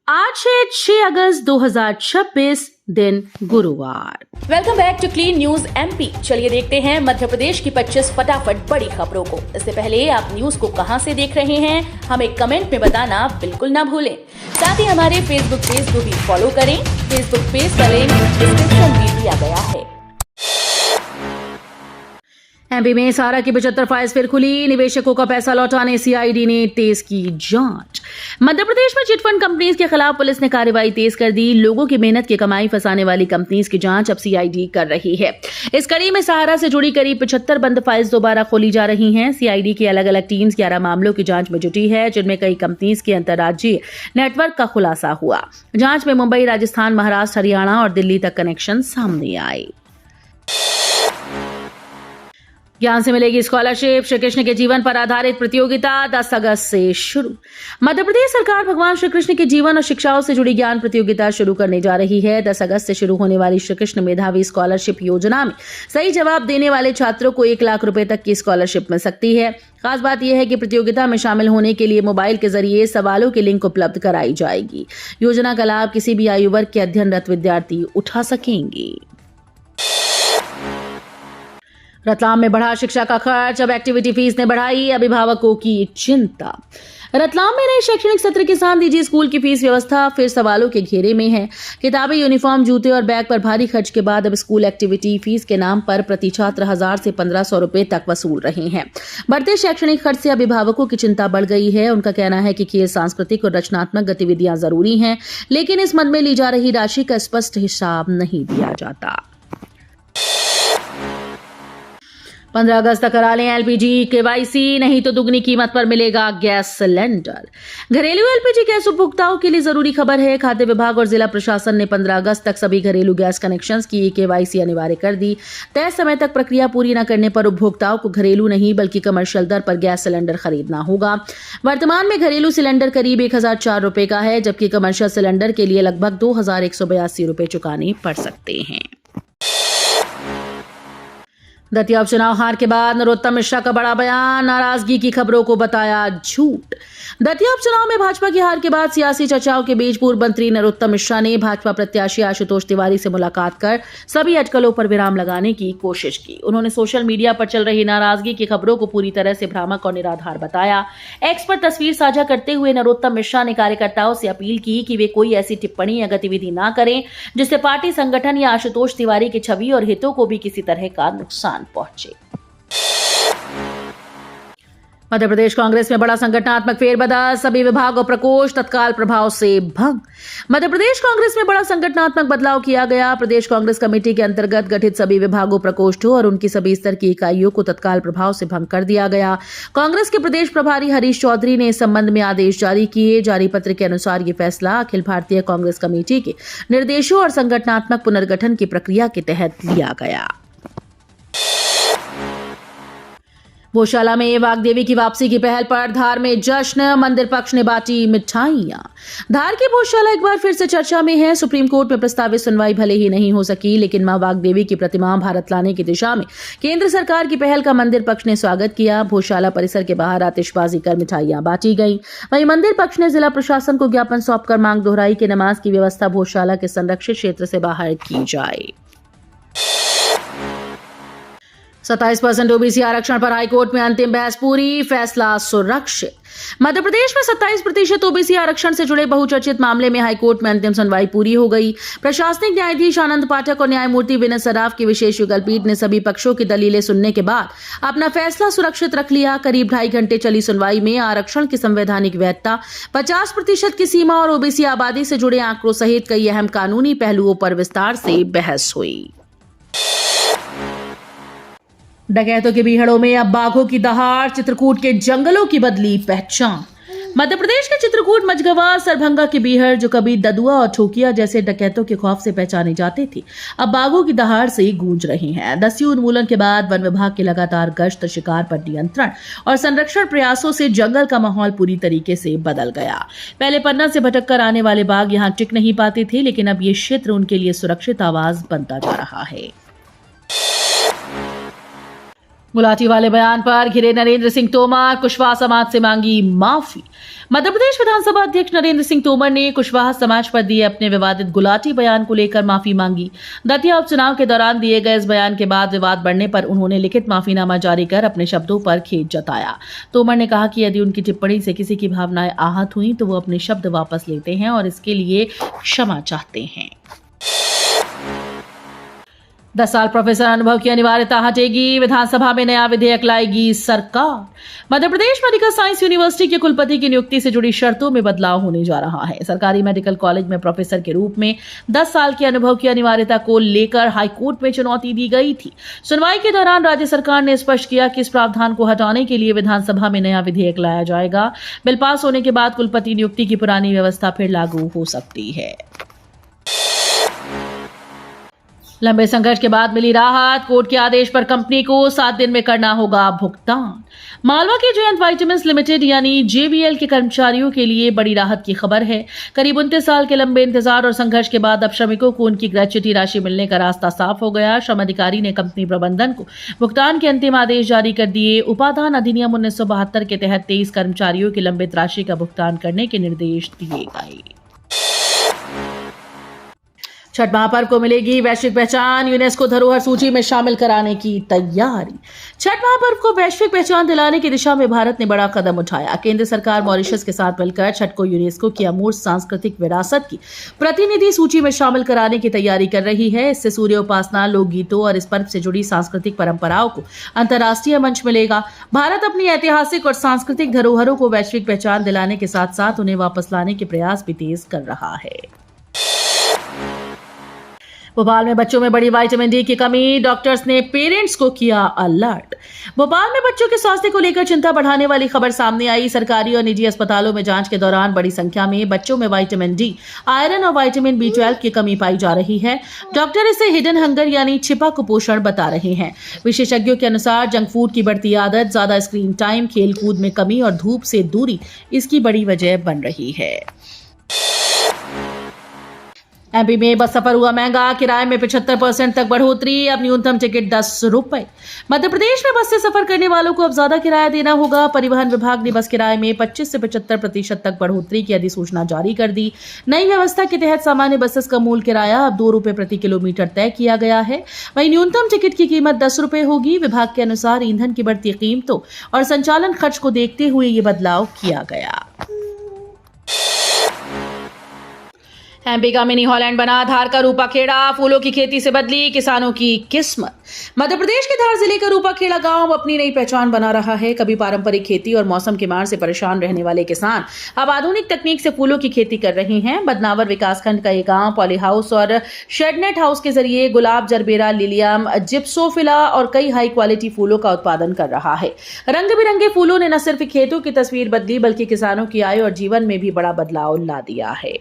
आज है 6 अगस्त 2026 दिन गुरुवार। Welcome back to clean news MP. चलिए देखते हैं मध्य प्रदेश की 25 फटाफट बड़ी खबरों को। इससे पहले आप न्यूज को कहां से देख रहे हैं हमें कमेंट में बताना बिल्कुल ना भूलें। साथ ही हमारे फेसबुक पेज को भी फॉलो करें। फेसबुक पेज का लिंक डिस्क्रिप्शन में दिया गया है। एमपी में सारा की 75 फाइल्स फिर खुली। निवेशकों का पैसा लौटाने सीआईडी ने तेज की जांच। मध्य प्रदेश में चिटफंड कंपनीज के खिलाफ पुलिस ने कार्रवाई तेज कर दी। लोगों की मेहनत की कमाई फंसाने वाली कंपनीज की जांच अब सीआईडी कर रही है। इस कड़ी में सहारा से जुड़ी करीब 75 बंद फाइल्स दोबारा खोली जा रही हैं। सीआईडी की अलग अलग टीम्स 11 मामलों की जांच में जुटी है, जिनमें कई कंपनीज के अंतर्राज्यीय नेटवर्क का खुलासा हुआ। जांच में मुंबई, राजस्थान, महाराष्ट्र, हरियाणा और दिल्ली तक कनेक्शन सामने आए। ज्ञान से मिलेगी स्कॉलरशिप। श्री कृष्ण के जीवन पर आधारित प्रतियोगिता 10 अगस्त से शुरू। मध्य प्रदेश सरकार भगवान श्री कृष्ण के जीवन और शिक्षाओं से जुड़ी ज्ञान प्रतियोगिता शुरू करने जा रही है। 10 अगस्त से शुरू होने वाली श्री कृष्ण मेधावी स्कॉलरशिप योजना में सही जवाब देने वाले छात्रों को 1 लाख रुपए तक की स्कॉलरशिप मिल सकती है। खास बात यह है कि प्रतियोगिता में शामिल होने के लिए मोबाइल के जरिए सवालों की लिंक उपलब्ध कराई जाएगी। योजना का लाभ किसी भी आयु वर्ग के अध्ययनरत विद्यार्थी उठा सकेंगे। रतलाम में बढ़ा शिक्षा का खर्च, अब एक्टिविटी फीस ने बढ़ाई अभिभावकों की चिंता। रतलाम में नए शैक्षणिक सत्र के साथ निजी स्कूल की फीस व्यवस्था फिर सवालों के घेरे में है। किताबें, यूनिफॉर्म, जूते और बैग पर भारी खर्च के बाद अब स्कूल एक्टिविटी फीस के नाम पर प्रति छात्र 1000 से 1500 रुपए तक वसूल रहे हैं। बढ़ते शैक्षणिक खर्च से अभिभावकों की चिंता बढ़ गई है। उनका कहना है कि खेल, सांस्कृतिक और रचनात्मक गतिविधियां जरूरी हैं, लेकिन इस मद में ली जा रही राशि का स्पष्ट हिसाब नहीं दिया जाता। 15 अगस्त तक करा लें एलपीजी केवाईसी, नहीं तो दुगनी कीमत पर मिलेगा गैस सिलेंडर। घरेलू एलपीजी गैस उपभोक्ताओं के लिए जरूरी खबर है। खाद्य विभाग और जिला प्रशासन ने 15 अगस्त तक सभी घरेलू गैस कनेक्शंस की केवाईसी अनिवार्य कर दी। तय समय तक प्रक्रिया पूरी न करने पर उपभोक्ताओं को घरेलू नहीं बल्कि कमर्शियल दर पर गैस सिलेंडर खरीदना होगा। वर्तमान में घरेलू सिलेंडर करीब 1004 रुपए का है, जबकि कमर्शियल सिलेंडर के लिए लगभग 2182 रुपए चुकाने पड़ सकते हैं। दतिया उपचुनाव हार के बाद नरोत्तम मिश्रा का बड़ा बयान, नाराजगी की खबरों को बताया झूठ। दतिया उपचुनाव में भाजपा की हार के बाद सियासी चर्चाओं के बीच पूर्व मंत्री नरोत्तम मिश्रा ने भाजपा प्रत्याशी आशुतोष तिवारी से मुलाकात कर सभी अटकलों पर विराम लगाने की कोशिश की। उन्होंने सोशल मीडिया पर चल रही नाराजगी की खबरों को पूरी तरह से भ्रामक और निराधार बताया। एक्स पर तस्वीर साझा करते हुए नरोत्तम मिश्रा ने कार्यकर्ताओं से अपील की कि वे कोई ऐसी टिप्पणी या गतिविधि न करें जिससे पार्टी संगठन या आशुतोष तिवारी की छवि और हितों को भी किसी तरह का नुकसान पहुंचे। मध्य प्रदेश कांग्रेस में बड़ा संगठनात्मक फेरबदल, सभी विभाग और प्रकोष्ठ तत्काल प्रभाव से भंग। मध्य प्रदेश कांग्रेस में बड़ा संगठनात्मक बदलाव किया गया। प्रदेश कांग्रेस कमेटी के अंतर्गत गठित सभी विभागों, प्रकोष्ठों और उनकी सभी स्तर की इकाइयों को तत्काल प्रभाव से भंग कर दिया गया। कांग्रेस के प्रदेश प्रभारी हरीश चौधरी ने इस संबंध में आदेश जारी किए। जारी पत्र के अनुसार ये फैसला अखिल भारतीय कांग्रेस कमेटी के निर्देशों और संगठनात्मक पुनर्गठन की प्रक्रिया के तहत लिया गया। भोजशाला में वाग्देवी की वापसी की पहल पर धार में जश्न, मंदिर पक्ष ने बांटी मिठाइयां। धार की भोजशाला एक बार फिर से चर्चा में है। सुप्रीम कोर्ट में प्रस्तावित सुनवाई भले ही नहीं हो सकी, लेकिन मां वाग्देवी की प्रतिमा भारत लाने की दिशा में केंद्र सरकार की पहल का मंदिर पक्ष ने स्वागत किया। भोजशाला परिसर के बाहर आतिशबाजी कर मिठाइयां बांटी गई। वहीं मंदिर पक्ष ने जिला प्रशासन को ज्ञापन सौंपकर मांग दोहराई कि नमाज की व्यवस्था भोजशाला के संरक्षित क्षेत्र से बाहर की जाए। 27% ओबीसी आरक्षण पर हाईकोर्ट में अंतिम बहस पूरी, फैसला सुरक्षित। मध्य प्रदेश में 27% ओबीसी आरक्षण से जुड़े बहुचर्चित मामले में हाईकोर्ट में अंतिम सुनवाई पूरी हो गई। प्रशासनिक न्यायाधीश आनंद पाठक और न्यायमूर्ति विनय सराफ की विशेष युगल पीठ ने सभी पक्षों की दलीलें सुनने के बाद अपना फैसला सुरक्षित रख लिया। करीब 2.5 घंटे चली सुनवाई में आरक्षण की संवैधानिक वैधता, 50% की सीमा और ओबीसी आबादी से जुड़े आंकड़ों सहित कई अहम कानूनी पहलुओं पर विस्तार से बहस हुई। डकैतों की बीहड़ों में अब बाघों की दहाड़, चित्रकूट के जंगलों की बदली पहचान। मध्य प्रदेश के चित्रकूट, मझगवा, सरभंगा की बीहड़, जो कभी ददुआ और ठोकिया जैसे डकैतों के खौफ से पहचाने जाते थे, अब बाघों की दहाड़ से गूंज रहे हैं। दस्यु उन्मूलन के बाद वन विभाग के लगातार गश्त, शिकार पर नियंत्रण और संरक्षण प्रयासों से जंगल का माहौल पूरी तरीके से बदल गया। पहले पन्ना से भटककर आने वाले बाघ यहाँ टिक नहीं पाते थे, लेकिन अब ये क्षेत्र उनके लिए सुरक्षित आवाज बनता जा रहा है। गुलाटी वाले बयान पर घिरे नरेंद्र सिंह तोमर, कुशवाहा समाज से मांगी माफी। मध्य प्रदेश विधानसभा अध्यक्ष नरेंद्र सिंह तोमर ने कुशवाहा समाज पर दिए अपने विवादित गुलाटी बयान को लेकर माफी मांगी। दतिया उपचुनाव के दौरान दिए गए इस बयान के बाद विवाद बढ़ने पर उन्होंने लिखित माफीनामा जारी कर अपने शब्दों पर खेद जताया। तोमर ने कहा कि यदि उनकी टिप्पणी से किसी की भावनाएं आहत हुई तो वो अपने शब्द वापस लेते हैं और इसके लिए क्षमा चाहते हैं। 10 साल प्रोफेसर अनुभव की अनिवार्यता हटेगी, विधानसभा में नया विधेयक लाएगी सरकार। Madhya Pradesh medical science university के कुलपति की नियुक्ति से जुड़ी शर्तों में बदलाव होने जा रहा है। सरकारी मेडिकल कॉलेज में प्रोफेसर के रूप में 10 साल के अनुभव की अनिवार्यता को लेकर हाईकोर्ट में चुनौती दी गई थी। सुनवाई के दौरान राज्य सरकार ने स्पष्ट किया कि इस प्रावधान को हटाने के लिए विधानसभा में नया विधेयक लाया जाएगा। बिल पास होने के बाद कुलपति नियुक्ति की पुरानी व्यवस्था फिर लागू हो सकती है। लंबे संघर्ष के बाद मिली राहत, कोर्ट के आदेश पर कंपनी को 7 दिन में करना होगा भुगतान। मालवा के जयंत वाइटामिन्स लिमिटेड यानी जेवीएल के कर्मचारियों के लिए बड़ी राहत की खबर है। करीब 29 साल के लंबे इंतजार और संघर्ष के बाद अब श्रमिकों को उनकी ग्रेच्युटी राशि मिलने का रास्ता साफ हो गया। श्रम अधिकारी ने कंपनी प्रबंधन को भुगतान के अंतिम आदेश जारी कर दिए। उपादान अधिनियम 1972 के तहत 23 कर्मचारियों की लंबित राशि का भुगतान करने के निर्देश दिए गए। छठ महापर्व को मिलेगी वैश्विक पहचान, यूनेस्को धरोहर सूची में शामिल कराने की तैयारी। छठ महापर्व को वैश्विक पहचान दिलाने की दिशा में भारत ने बड़ा कदम उठाया। केंद्र सरकार मॉरिशस के साथ मिलकर छठ को यूनेस्को की अमूर्त सांस्कृतिक विरासत की प्रतिनिधि सूची में शामिल कराने की तैयारी कर रही है। इससे सूर्य उपासना, लोकगीतों और इस पर्व से जुड़ी सांस्कृतिक परंपराओं को अंतर्राष्ट्रीय मंच मिलेगा। भारत अपनी ऐतिहासिक और सांस्कृतिक धरोहरों को वैश्विक पहचान दिलाने के साथ साथ उन्हें वापस लाने के प्रयास भी तेज कर रहा है। भोपाल में बच्चों में बड़ी विटामिन डी की कमी, डॉक्टर्स ने पेरेंट्स को किया अलर्ट। भोपाल में बच्चों के स्वास्थ्य को लेकर चिंता बढ़ाने वाली खबर सामने आई। सरकारी और निजी अस्पतालों में जांच के दौरान बड़ी संख्या में बच्चों में विटामिन डी, आयरन और विटामिन B12 की कमी पाई जा रही है। डॉक्टर इसे हिडन हंगर यानी छिपा कुपोषण बता रहे हैं। विशेषज्ञों के अनुसार जंक फूड की बढ़ती आदत, ज्यादा स्क्रीन टाइम, खेल कूद में कमी और धूप से दूरी इसकी बड़ी वजह बन रही है। एमपी में बस सफर हुआ महंगा, किराए में 75% तक बढ़ोतरी, अब न्यूनतम टिकट 10 रुपए। मध्य प्रदेश में बस से सफर करने वालों को अब ज्यादा किराया देना होगा। परिवहन विभाग ने बस किराए में 25 से 75% तक बढ़ोतरी की अधिसूचना जारी कर दी। नई व्यवस्था के तहत सामान्य बसेस का मूल किराया अब 2 रुपए प्रति किलोमीटर तय किया गया है। वहीं न्यूनतम टिकट की कीमत 10 रुपए होगी। विभाग के अनुसार ईंधन की बढ़ती कीमतों और संचालन खर्च को देखते हुए ये बदलाव किया गया। एमपी का मिनी हॉलैंड बना धार का रूपाखेड़ा, फूलों की खेती से बदली किसानों की किस्मत। मध्य प्रदेश के धार जिले का रूपाखेड़ा गांव अपनी नई पहचान बना रहा है। कभी पारंपरिक खेती और मौसम की मार से परेशान रहने वाले किसान अब आधुनिक तकनीक से फूलों की खेती कर रहे हैं। बदनावर विकासखंड का ये गांव पॉली हाउस और शेडनेट हाउस के जरिए गुलाब, जरबेरा, लिलियम, जिप्सोफिला और कई हाई क्वालिटी फूलों का उत्पादन कर रहा है। रंग बिरंगे फूलों ने न सिर्फ खेतों की तस्वीर बदली बल्कि किसानों की आय और जीवन में भी बड़ा बदलाव ला दिया है।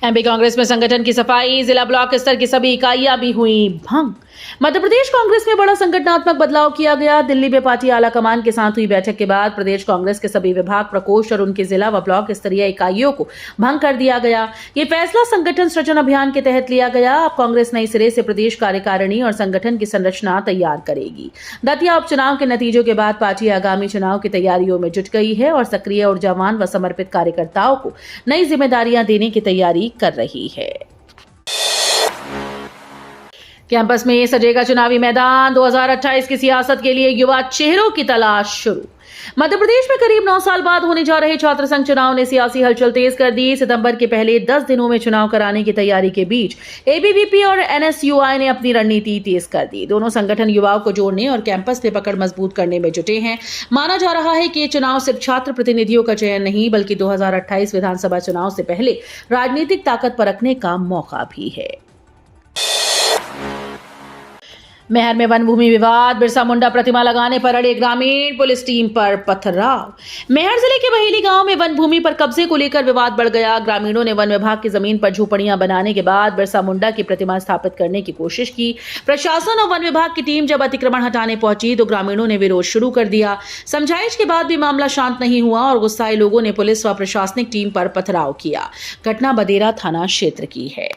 एमपी कांग्रेस में संगठन की सफाई, जिला ब्लॉक स्तर की सभी इकाइयां भी हुई भंग। मध्य प्रदेश कांग्रेस में बड़ा संगठनात्मक बदलाव किया गया। दिल्ली में पार्टी आला कमान के साथ हुई बैठक के बाद प्रदेश कांग्रेस के सभी विभाग, प्रकोष्ठ और उनके जिला व ब्लॉक स्तरीय इकाइयों को भंग कर दिया गया। ये फैसला संगठन सृजन अभियान के तहत लिया गया। अब कांग्रेस नई सिरे से प्रदेश कार्यकारिणी और संगठन की संरचना तैयार करेगी। दतिया उपचुनाव के नतीजों के बाद पार्टी आगामी चुनाव की तैयारियों में जुट गई है और सक्रिय, ऊर्जावान व समर्पित कार्यकर्ताओं को नई जिम्मेदारियां देने की तैयारी कर रही है। कैंपस में सजेगा चुनावी मैदान, 2028 की सियासत के लिए युवा चेहरों की तलाश शुरू। मध्य प्रदेश में करीब 9 साल बाद होने जा रहे छात्र संघ चुनाव ने सियासी हलचल तेज कर दी। सितंबर के पहले 10 दिनों में चुनाव कराने की तैयारी के बीच एबीवीपी और एनएसयूआई ने अपनी रणनीति तेज कर दी। दोनों संगठन युवाओं को जोड़ने और कैंपस पे पकड़ मजबूत करने में जुटे हैं। माना जा रहा है कि ये चुनाव सिर्फ छात्र प्रतिनिधियों का चयन नहीं बल्कि 2028 विधानसभा चुनाव से पहले राजनीतिक ताकत परखने का मौका भी है। महर में वन भूमि विवाद, बिरसा मुंडा प्रतिमा लगाने पर अड़े ग्रामीण, पुलिस टीम पर पथराव। महर जिले के बहेली गांव में वन भूमि पर कब्जे को लेकर विवाद बढ़ गया। ग्रामीणों ने वन विभाग की जमीन पर झोपड़ियां बनाने के बाद बिरसा मुंडा की प्रतिमा स्थापित करने की कोशिश की। प्रशासन और वन विभाग की टीम जब अतिक्रमण हटाने पहुंची तो ग्रामीणों ने विरोध शुरू कर दिया। समझाइश के बाद भी मामला शांत नहीं हुआ और गुस्साए लोगों ने पुलिस व प्रशासनिक टीम पर पथराव किया। घटना बदेरा थाना क्षेत्र की है।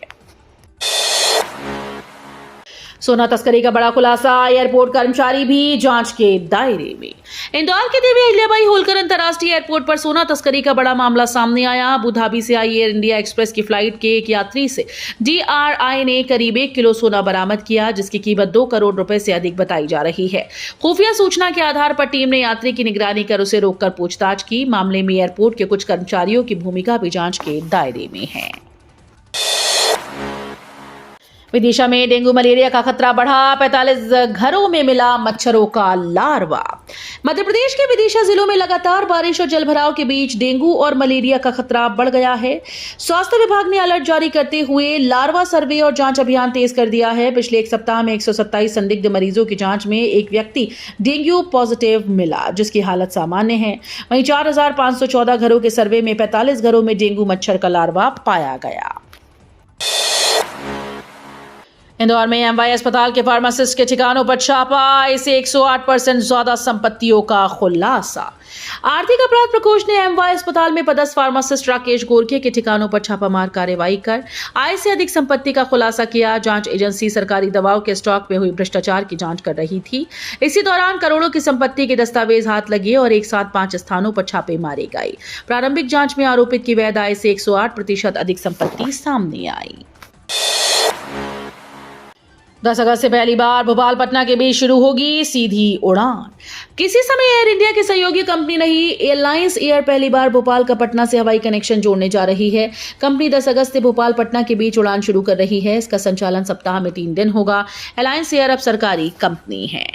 सोना तस्करी का बड़ा खुलासा, एयरपोर्ट कर्मचारी भी जांच के दायरे में। इंदौर के देवी अहिल्याबाई होलकर अंतर्राष्ट्रीय एयरपोर्ट पर सोना तस्करी का बड़ा मामला सामने आया। अबू धाबी से आई एयर इंडिया एक्सप्रेस की फ्लाइट के एक यात्री से DRI ने करीब 1 किलो सोना बरामद किया, जिसकी कीमत 2 करोड़ रुपए से अधिक बताई जा रही है। खुफिया सूचना के आधार पर टीम ने यात्री की निगरानी कर उसे रोककर पूछताछ की। मामले में एयरपोर्ट के कुछ कर्मचारियों की भूमिका भी जांच के दायरे में है। विदिशा में डेंगू मलेरिया का खतरा बढ़ा, 45 घरों में मिला मच्छरों का लार्वा। मध्य प्रदेश के विदिशा जिलों में लगातार बारिश और जलभराव के बीच डेंगू और मलेरिया का खतरा बढ़ गया है। स्वास्थ्य विभाग ने अलर्ट जारी करते हुए लार्वा सर्वे और जांच अभियान तेज कर दिया है। पिछले एक सप्ताह में 127 संदिग्ध मरीजों की जांच में एक व्यक्ति डेंगू पॉजिटिव मिला, जिसकी हालत सामान्य है। वहीं 4514 घरों के सर्वे में 45 घरों में डेंगू मच्छर का लार्वा पाया गया। इंदौर में MY अस्पताल के फार्मासिस्ट के ठिकानों पर छापा, इसे 108% ज्यादा संपत्तियों का खुलासा। आर्थिक अपराध प्रकोष्ठ ने MY अस्पताल में पदस्थ फार्मासिस्ट राकेश गोरखे के ठिकानों पर छापामार कार्रवाई कर आय से अधिक संपत्ति का खुलासा किया। जांच एजेंसी सरकारी दवाओं के स्टॉक में हुई भ्रष्टाचार की जांच कर रही थी। इसी दौरान करोड़ों की संपत्ति के दस्तावेज हाथ लगे और एक साथ 5 स्थानों पर छापे मारे गए। प्रारंभिक जांच में आरोपित की वैध आय से 108% अधिक संपत्ति सामने आई। 10 अगस्त से पहली बार भोपाल पटना के बीच शुरू होगी सीधी उड़ान। किसी समय एयर इंडिया की सहयोगी कंपनी रही एयरलाइंस एयर पहली बार भोपाल का पटना से हवाई कनेक्शन जोड़ने जा रही है। कंपनी 10 अगस्त से भोपाल पटना के बीच उड़ान शुरू कर रही है। इसका संचालन सप्ताह में 3 दिन होगा। एलायंस एयर अब सरकारी कंपनी है।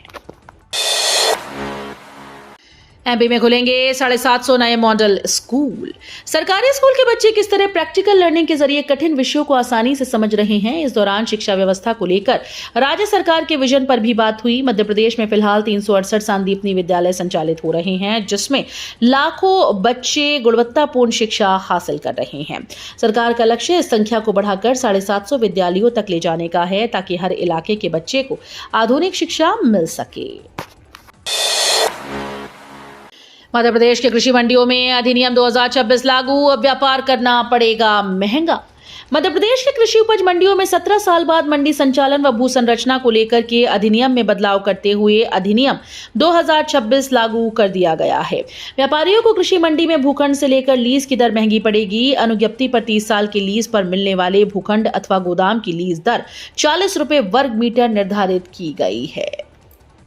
MP में खुलेंगे 750 नए मॉडल स्कूल। सरकारी स्कूल के बच्चे किस तरह प्रैक्टिकल लर्निंग के जरिए कठिन विषयों को आसानी से समझ रहे हैं, इस दौरान शिक्षा व्यवस्था को लेकर राज्य सरकार के विजन पर भी बात हुई। मध्य प्रदेश में फिलहाल 368 सांदीपनी विद्यालय संचालित हो रहे हैं, जिसमें लाखों बच्चे गुणवत्तापूर्ण शिक्षा हासिल कर रहे हैं। सरकार का लक्ष्य इस संख्या को बढ़ाकर 750 विद्यालयों तक ले जाने का है, ताकि हर इलाके के बच्चे को आधुनिक शिक्षा मिल सके। मध्य प्रदेश के कृषि मंडियों में अधिनियम 2026 लागू, अब व्यापार करना पड़ेगा महंगा। मध्य प्रदेश के कृषि उपज मंडियों में 17 साल बाद मंडी संचालन व भू संरचना को लेकर के अधिनियम में बदलाव करते हुए अधिनियम 2026 लागू कर दिया गया है। व्यापारियों को कृषि मंडी में भूखंड से लेकर लीज की दर महंगी पड़ेगी। अनुज्ञप्ति पर 30 साल की लीज पर मिलने वाले भूखंड अथवा गोदाम की लीज दर 40 रुपए वर्ग मीटर निर्धारित की गई है।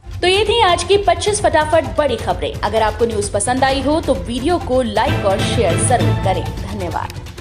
तो ये थी आज की 25 फटाफट बड़ी खबरें। अगर आपको न्यूज पसंद आई हो तो वीडियो को लाइक और शेयर जरूर करें। धन्यवाद।